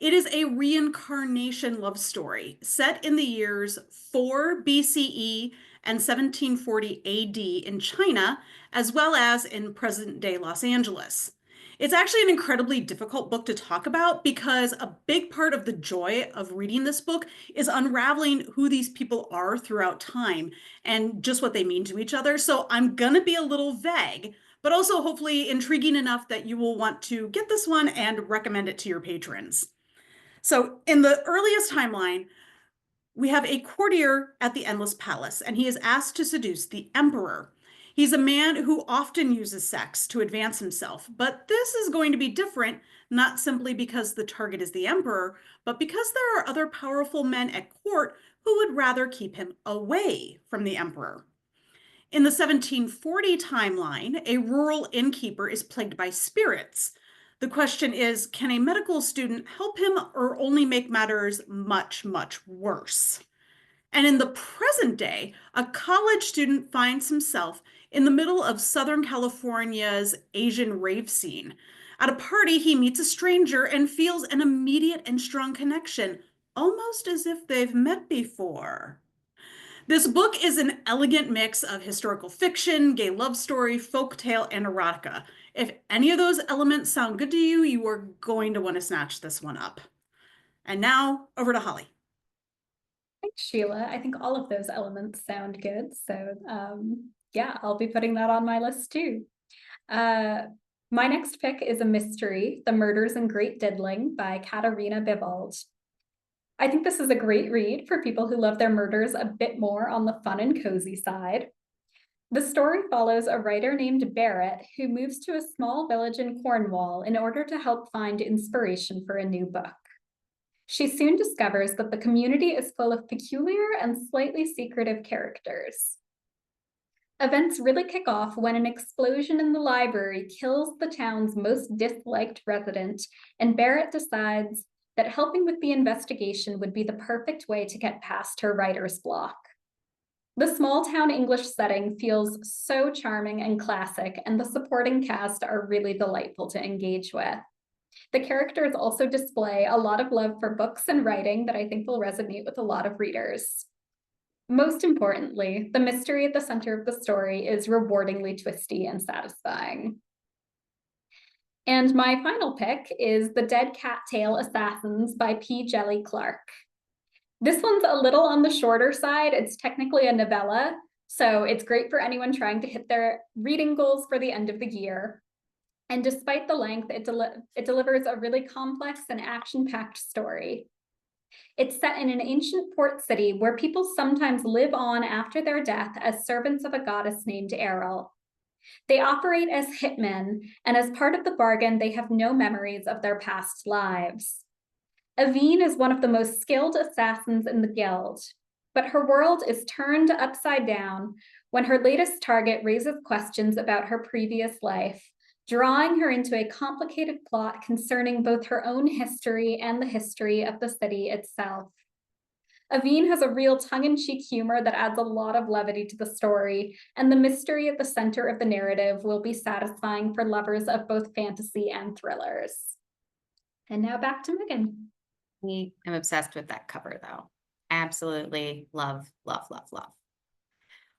It is a reincarnation love story set in the years 4 BCE and 1740 AD in China, as well as in present-day Los Angeles. It's actually an incredibly difficult book to talk about because a big part of the joy of reading this book is unraveling who these people are throughout time and just what they mean to each other. So I'm gonna be a little vague, but also hopefully intriguing enough that you will want to get this one and recommend it to your patrons. So in the earliest timeline, we have a courtier at the Endless Palace, and he is asked to seduce the emperor. He's a man who often uses sex to advance himself, but this is going to be different, not simply because the target is the emperor, but because there are other powerful men at court who would rather keep him away from the emperor. In the 1740 timeline, a rural innkeeper is plagued by spirits. The question is, can a medical student help him or only make matters much, much worse? And in the present day, a college student finds himself in the middle of Southern California's Asian rave scene. At a party, he meets a stranger and feels an immediate and strong connection, almost as if they've met before. This book is an elegant mix of historical fiction, gay love story, folktale, and erotica. If any of those elements sound good to you, you are going to want to snatch this one up. And now, over to Holly. Thanks, Sheila. I think all of those elements sound good. So yeah, I'll be putting that on my list too. My next pick is a mystery, The Murders in Great Diddling by Katarina Bibald. I think this is a great read for people who love their murders a bit more on the fun and cozy side. The story follows a writer named Barrett who moves to a small village in Cornwall in order to help find inspiration for a new book. She soon discovers that the community is full of peculiar and slightly secretive characters. Events really kick off when an explosion in the library kills the town's most disliked resident, and Barrett decides that helping with the investigation would be the perfect way to get past her writer's block. The small town English setting feels so charming and classic, and the supporting cast are really delightful to engage with. The characters also display a lot of love for books and writing that I think will resonate with a lot of readers. Most importantly, the mystery at the center of the story is rewardingly twisty and satisfying. And my final pick is The Dead Cattail Assassins by P. Jelly Clark. This one's a little on the shorter side. It's technically a novella, so it's great for anyone trying to hit their reading goals for the end of the year. And despite the length, it delivers a really complex and action-packed story. It's set in an ancient port city where people sometimes live on after their death as servants of a goddess named Errol. They operate as hitmen, and as part of the bargain, they have no memories of their past lives. Aveen is one of the most skilled assassins in the guild, but her world is turned upside down when her latest target raises questions about her previous life, drawing her into a complicated plot concerning both her own history and the history of the city itself. Aveen has a real tongue-in-cheek humor that adds a lot of levity to the story, and the mystery at the center of the narrative will be satisfying for lovers of both fantasy and thrillers. And now back to Megan. I'm obsessed with that cover, though. Absolutely love, love, love, love.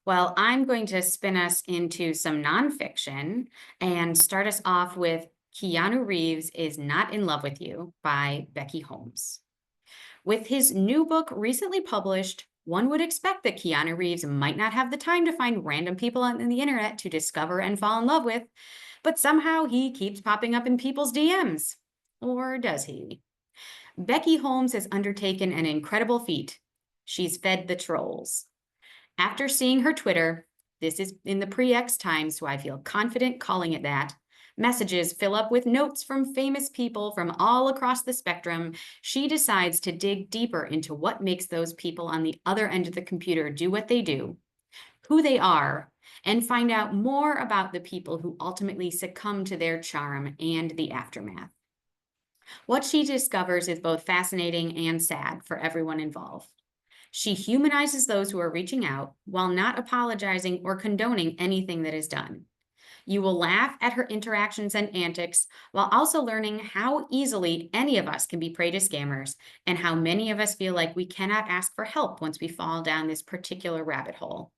Well, I'm going to spin us into some nonfiction and start us off with Keanu Reeves is Not in Love with You by Becky Holmes. With his new book recently published, one would expect that Keanu Reeves might not have the time to find random people on the internet to discover and fall in love with, but somehow he keeps popping up in people's DMs. Or does he? Becky Holmes has undertaken an incredible feat. She's fed the trolls. After seeing her Twitter, this is in the pre-X time, so I feel confident calling it that, messages fill up with notes from famous people from all across the spectrum, she decides to dig deeper into what makes those people on the other end of the computer do what they do, who they are, and find out more about the people who ultimately succumb to their charm and the aftermath. What she discovers is both fascinating and sad for everyone involved. She humanizes those who are reaching out while not apologizing or condoning anything that is done. You will laugh at her interactions and antics while also learning how easily any of us can be prey to scammers and how many of us feel like we cannot ask for help once we fall down this particular rabbit hole.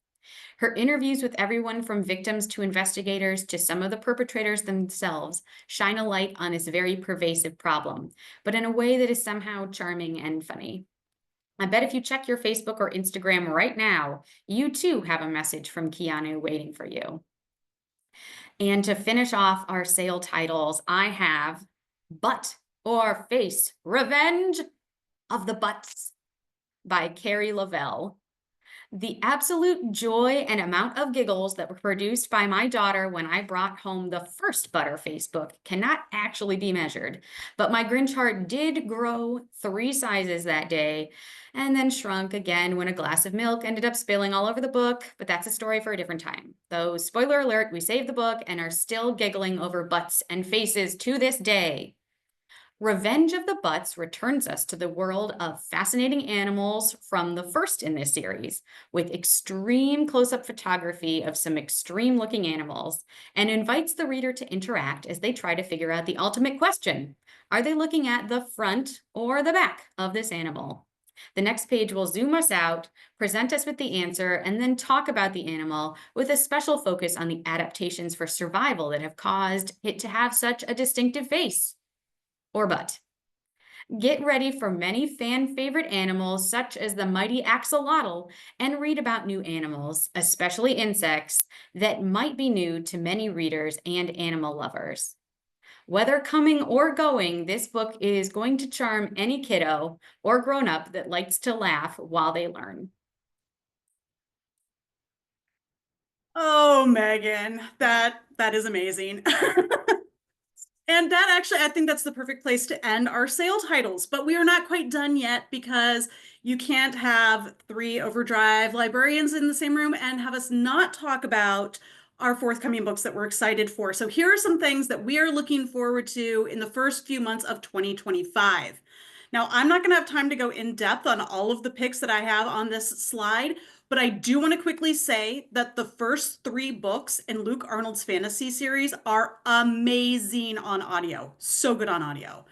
Her interviews with everyone from victims to investigators to some of the perpetrators themselves shine a light on this very pervasive problem, but in a way that is somehow charming and funny. I bet if you check your Facebook or Instagram right now, you too have a message from Keanu waiting for you. And to finish off our sale titles, I have Butt or Face, Revenge of the Butts by Carrie Lavelle. The absolute joy and amount of giggles that were produced by my daughter when I brought home the first Butterface book cannot actually be measured, but my Grinch heart did grow 3 sizes that day and then shrunk again when a glass of milk ended up spilling all over the book, but that's a story for a different time. Though, spoiler alert, we saved the book and are still giggling over butts and faces to this day. Revenge of the Butts returns us to the world of fascinating animals from the first in this series, with extreme close-up photography of some extreme-looking animals, and invites the reader to interact as they try to figure out the ultimate question. Are they looking at the front or the back of this animal? The next page will zoom us out, present us with the answer, and then talk about the animal with a special focus on the adaptations for survival that have caused it to have such a distinctive face. Or butt. Get ready for many fan favorite animals such as the mighty axolotl and read about new animals, especially insects, that might be new to many readers and animal lovers. Whether coming or going, this book is going to charm any kiddo or grown-up that likes to laugh while they learn. Oh, Megan, that is amazing. And that actually, I think that's the perfect place to end our sale titles, but we are not quite done yet because you can't have 3 OverDrive librarians in the same room and have us not talk about our forthcoming books that we're excited for. So here are some things that we are looking forward to in the first few months of 2025. Now, I'm not going to have time to go in depth on all of the picks that I have on this slide, but I do want to quickly say that the first 3 books in Luke Arnold's fantasy series are amazing on audio. So good on audio.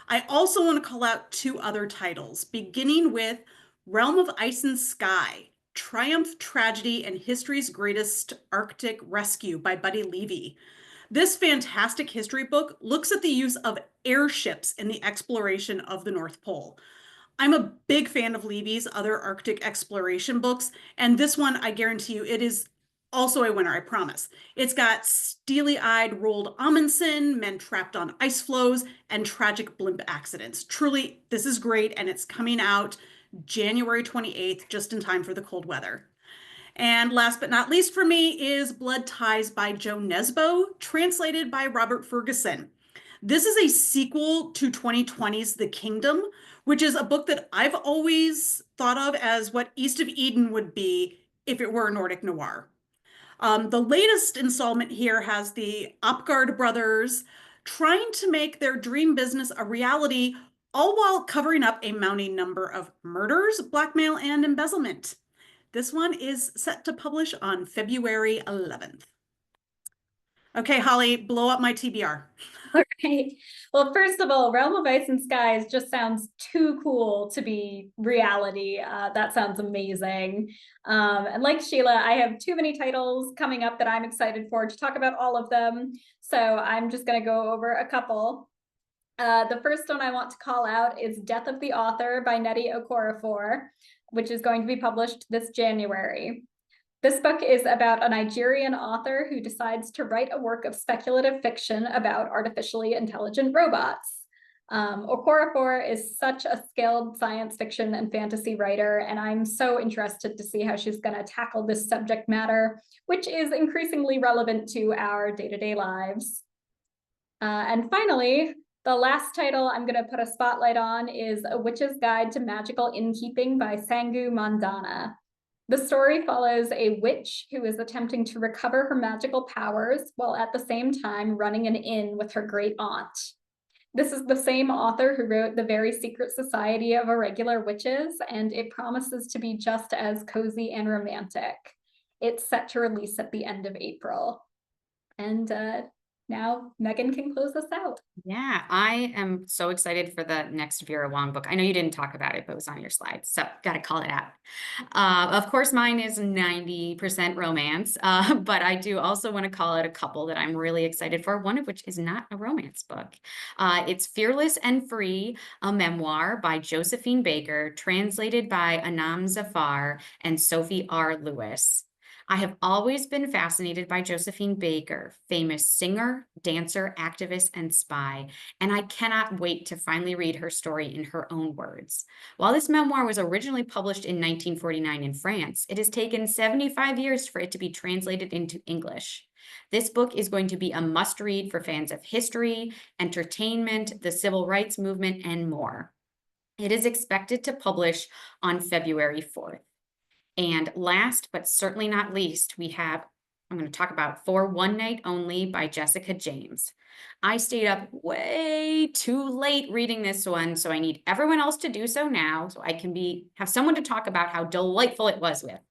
I also want to call out 2 other titles, beginning with Realm of Ice and Sky, Triumph, Tragedy, and History's Greatest Arctic Rescue by Buddy Levy. This fantastic history book looks at the use of airships in the exploration of the North Pole. I'm a big fan of Levy's other Arctic exploration books, and this one, I guarantee you, it is also a winner, I promise. It's got steely-eyed Roald Amundsen, men trapped on ice floes, and tragic blimp accidents. Truly, this is great, and it's coming out January 28th, just in time for the cold weather. And last but not least for me is Blood Ties by Joe Nesbo, translated by Robert Ferguson. This is a sequel to 2020's The Kingdom, which is a book that I've always thought of as what East of Eden would be if it were a Nordic noir. The latest installment here has the Opgard brothers trying to make their dream business a reality, all while covering up a mounting number of murders, blackmail, and embezzlement. This one is set to publish on February 11th. Okay, Holly, blow up my TBR. Okay. Well, first of all, Realm of Ice and Skies just sounds too cool to be reality. That sounds amazing. And like Sheila, I have too many titles coming up that I'm excited for to talk about all of them. So I'm just going to go over a couple. The first one I want to call out is Death of the Author by Nnedi Okorafor, which is going to be published this January. This book is about a Nigerian author who decides to write a work of speculative fiction about artificially intelligent robots. Okorafor is such a skilled science fiction and fantasy writer, and I'm so interested to see how she's going to tackle this subject matter, which is increasingly relevant to our day-to-day lives. And finally, the last title I'm going to put a spotlight on is A Witch's Guide to Magical Innkeeping by Sangu Mandana. The story follows a witch who is attempting to recover her magical powers while at the same time running an inn with her great aunt. This is the same author who wrote The Very Secret Society of Irregular Witches, and it promises to be just as cozy and romantic. It's set to release at the end of April. And now Megan can close us out. Yeah, I am so excited for the next Vera Wong book. I know you didn't talk about it, but it was on your slide, so got to call it out. Of course, mine is 90% romance, but I do also want to call out a couple that I'm really excited for, one of which is not a romance book. It's Fearless and Free, a memoir by Josephine Baker, translated by Anam Zafar and Sophie R. Lewis. I have always been fascinated by Josephine Baker, famous singer, dancer, activist, and spy, and I cannot wait to finally read her story in her own words. While this memoir was originally published in 1949 in France, it has taken 75 years for it to be translated into English. This book is going to be a must-read for fans of history, entertainment, the civil rights movement, and more. It is expected to publish on February 4th. And last, but certainly not least, I'm going to talk about For One Night Only by Jessica James. I stayed up way too late reading this one, so I need everyone else to do so now, so I can have someone to talk about how delightful it was with.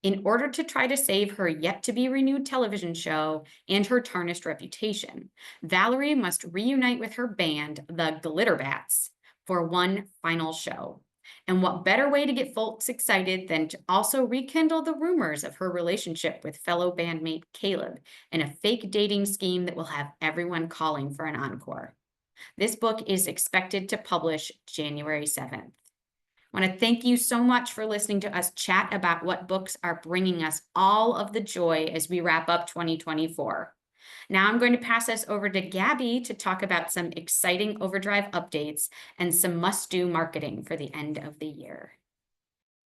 In order to try to save her yet-to-be-renewed television show and her tarnished reputation, Valerie must reunite with her band, the Glitterbats, for one final show. And what better way to get folks excited than to also rekindle the rumors of her relationship with fellow bandmate Caleb in a fake dating scheme that will have everyone calling for an encore. This book is expected to publish January 7th. I want to thank you so much for listening to us chat about what books are bringing us all of the joy as we wrap up 2024. Now I'm going to pass us over to Gabby to talk about some exciting OverDrive updates and some must-do marketing for the end of the year.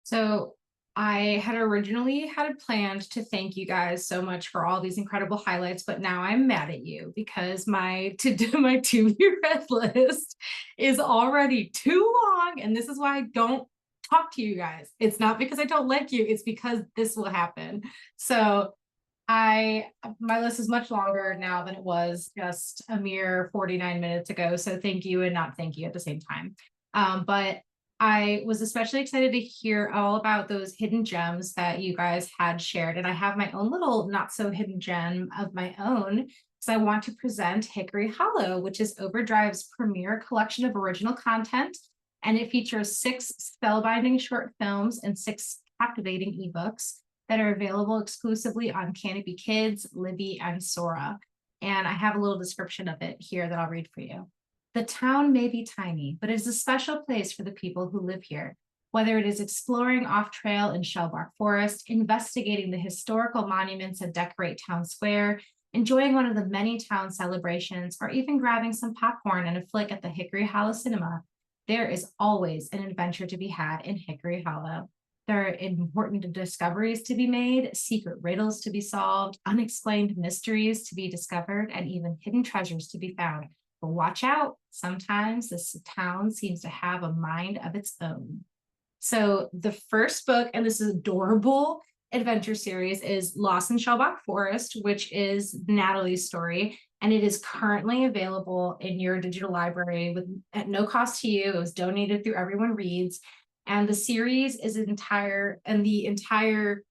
So I had originally had planned to thank you guys so much for all these incredible highlights, but now I'm mad at you because my to-be read list is already too long, and this is why I don't talk to you guys. It's not because I don't like you, it's because this will happen. So my list is much longer now than it was just a mere 49 minutes ago. So thank you and not thank you at the same time. But I was especially excited to hear all about those hidden gems that you guys had shared. And I have my own little not so hidden gem of my own, because I want to present Hickory Hollow, which is OverDrive's premier collection of original content. And it features 6 spellbinding short films and 6 captivating ebooks that are available exclusively on Canopy Kids, Libby, and Sora. And I have a little description of it here that I'll read for you. The town may be tiny, but it is a special place for the people who live here. Whether it is exploring off-trail in Shellbark Forest, investigating the historical monuments that decorate Town Square, enjoying one of the many town celebrations, or even grabbing some popcorn and a flick at the Hickory Hollow Cinema, there is always an adventure to be had in Hickory Hollow. There are important discoveries to be made, secret riddles to be solved, unexplained mysteries to be discovered, and even hidden treasures to be found. But watch out, sometimes this town seems to have a mind of its own. So the first book, and this is adorable adventure series, is Lost in Shellbark Forest, which is Natalie's story. And it is currently available in your digital library at no cost to you. It was donated through Everyone Reads. And the series is the entire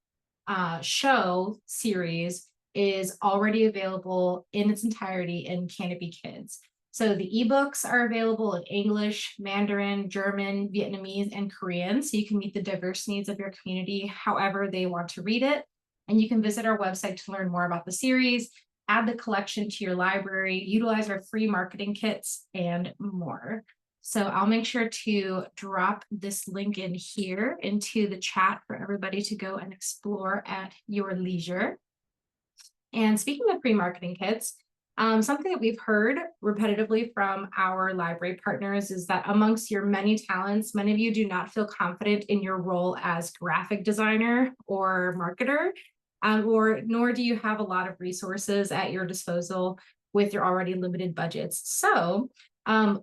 show series is already available in its entirety in Canopy Kids. So the ebooks are available in English, Mandarin, German, Vietnamese, and Korean. So you can meet the diverse needs of your community however they want to read it. And you can visit our website to learn more about the series, add the collection to your library, utilize our free marketing kits, and more. So I'll make sure to drop this link in here into the chat for everybody to go and explore at your leisure. And speaking of free marketing kits, something that we've heard repetitively from our library partners is that amongst your many talents, many of you do not feel confident in your role as graphic designer or marketer, nor do you have a lot of resources at your disposal with your already limited budgets. So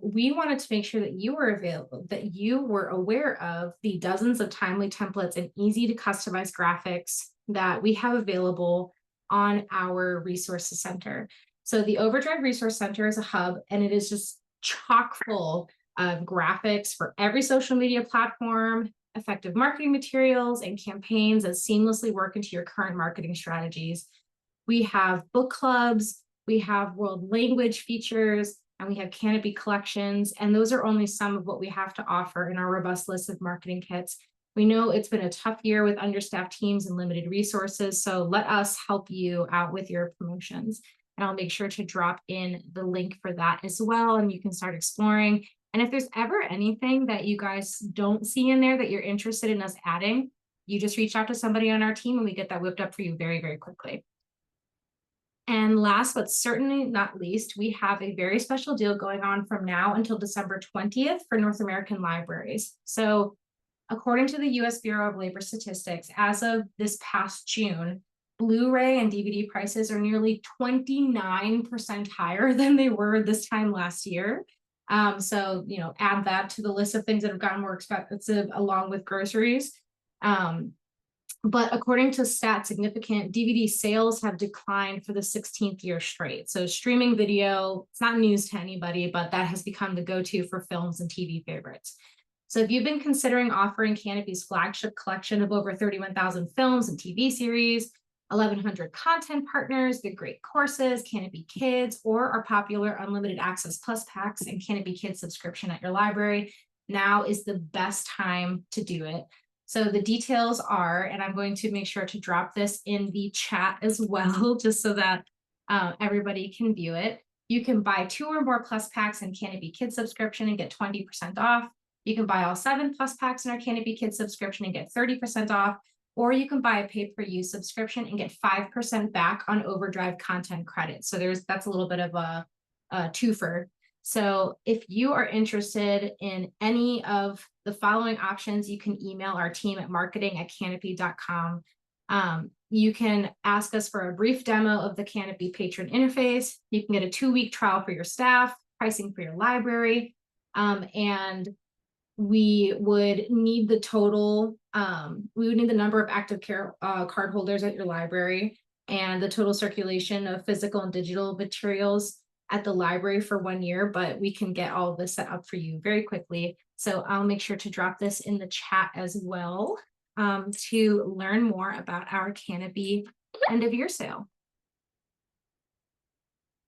we wanted to make sure that you were available, that you were aware of the dozens of timely templates and easy to customize graphics that we have available on our resources center. So the OverDrive Resource Center is a hub, and it is just chock full of graphics for every social media platform, effective marketing materials, and campaigns that seamlessly work into your current marketing strategies. We have book clubs, we have world language features, and we have Canopy collections, and those are only some of what we have to offer in our robust list of marketing kits. We know it's been a tough year with understaffed teams and limited resources, so let us help you out with your promotions. And I'll make sure to drop in the link for that as well, and you can start exploring. And if there's ever anything that you guys don't see in there that you're interested in us adding, you just reach out to somebody on our team and we get that whipped up for you very, very quickly. And last but certainly not least, we have a very special deal going on from now until December 20th for North American libraries. So according to the US Bureau of Labor Statistics, as of this past June, Blu-ray and DVD prices are nearly 29% higher than they were this time last year. So, add that to the list of things that have gotten more expensive along with groceries. But according to Stat Significant, DVD sales have declined for the 16th year straight. So streaming video, it's not news to anybody, but that has become the go-to for films and TV favorites. So if you've been considering offering Canopy's flagship collection of over 31,000 films and TV series, 1,100 content partners, the great courses, Canopy Kids, or our popular Unlimited Access Plus packs and Canopy Kids subscription at your library, now is the best time to do it. So the details are, and I'm going to make sure to drop this in the chat as well, just so that everybody can view it. You can buy 2 or more Plus packs and Canopy Kids subscription and get 20% off. You can buy all 7 Plus packs in our Canopy Kids subscription and get 30% off. Or you can buy a pay-per-use subscription and get 5% back on OverDrive content credit. So that's a little bit of a twofer. So if you are interested in any of the following options, you can email our team at marketing@canopy.com. You can ask us for a brief demo of the Canopy patron interface. You can get a 2-week trial for your staff, pricing for your library, and we would need the total, we would need the number of active care card holders at your library and the total circulation of physical and digital materials at the library for 1 year, but we can get all of this set up for you very quickly. So I'll make sure to drop this in the chat as well, to learn more about our Canopy end of year sale.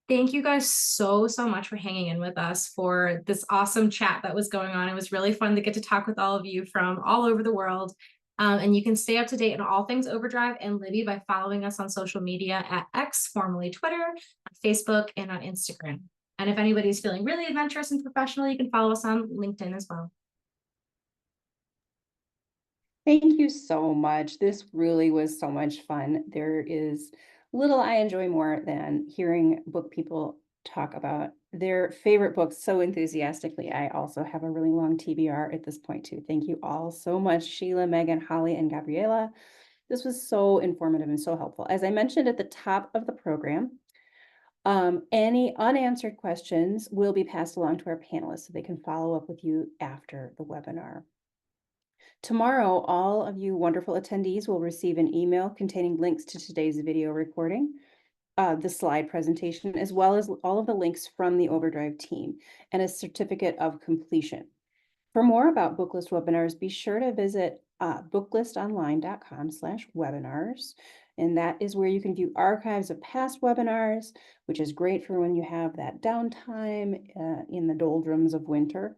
Thank you guys so much for hanging in with us for this awesome chat that was going on. It was really fun to get to talk with all of you from all over the world. And you can stay up to date on all things OverDrive and Libby by following us on social media at X, formerly Twitter, on Facebook, and on Instagram. And if anybody's feeling really adventurous and professional, you can follow us on LinkedIn as well. Thank you so much. This really was so much fun. There is little I enjoy more than hearing book people talk about their favorite books so enthusiastically. I also have a really long TBR at this point too. Thank you all so much, Sheila, Megan, Holly, and Gabriela. This was so informative and so helpful. As I mentioned at the top of the program, any unanswered questions will be passed along to our panelists so they can follow up with you after the webinar. Tomorrow, all of you wonderful attendees will receive an email containing links to today's video recording, the slide presentation, as well as all of the links from the OverDrive team and a certificate of completion. For more about Booklist webinars, be sure to visit booklistonline.com/webinars. And that is where you can view archives of past webinars, which is great for when you have that downtime in the doldrums of winter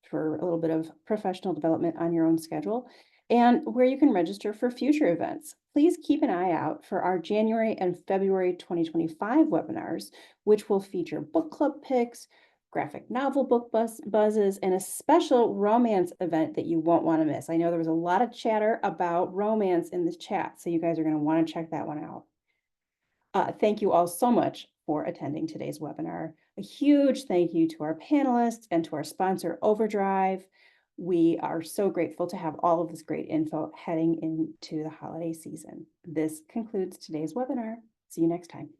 for a little bit of professional development on your own schedule, and where you can register for future events. Please keep an eye out for our January and February 2025 webinars, which will feature book club picks, graphic novel book buzzes, and a special romance event that you won't want to miss. I know there was a lot of chatter about romance in the chat, so you guys are going to want to check that one out. Thank you all so much for attending today's webinar. A huge thank you to our panelists and to our sponsor, OverDrive. We are so grateful to have all of this great info heading into the holiday season. This concludes today's webinar. See you next time.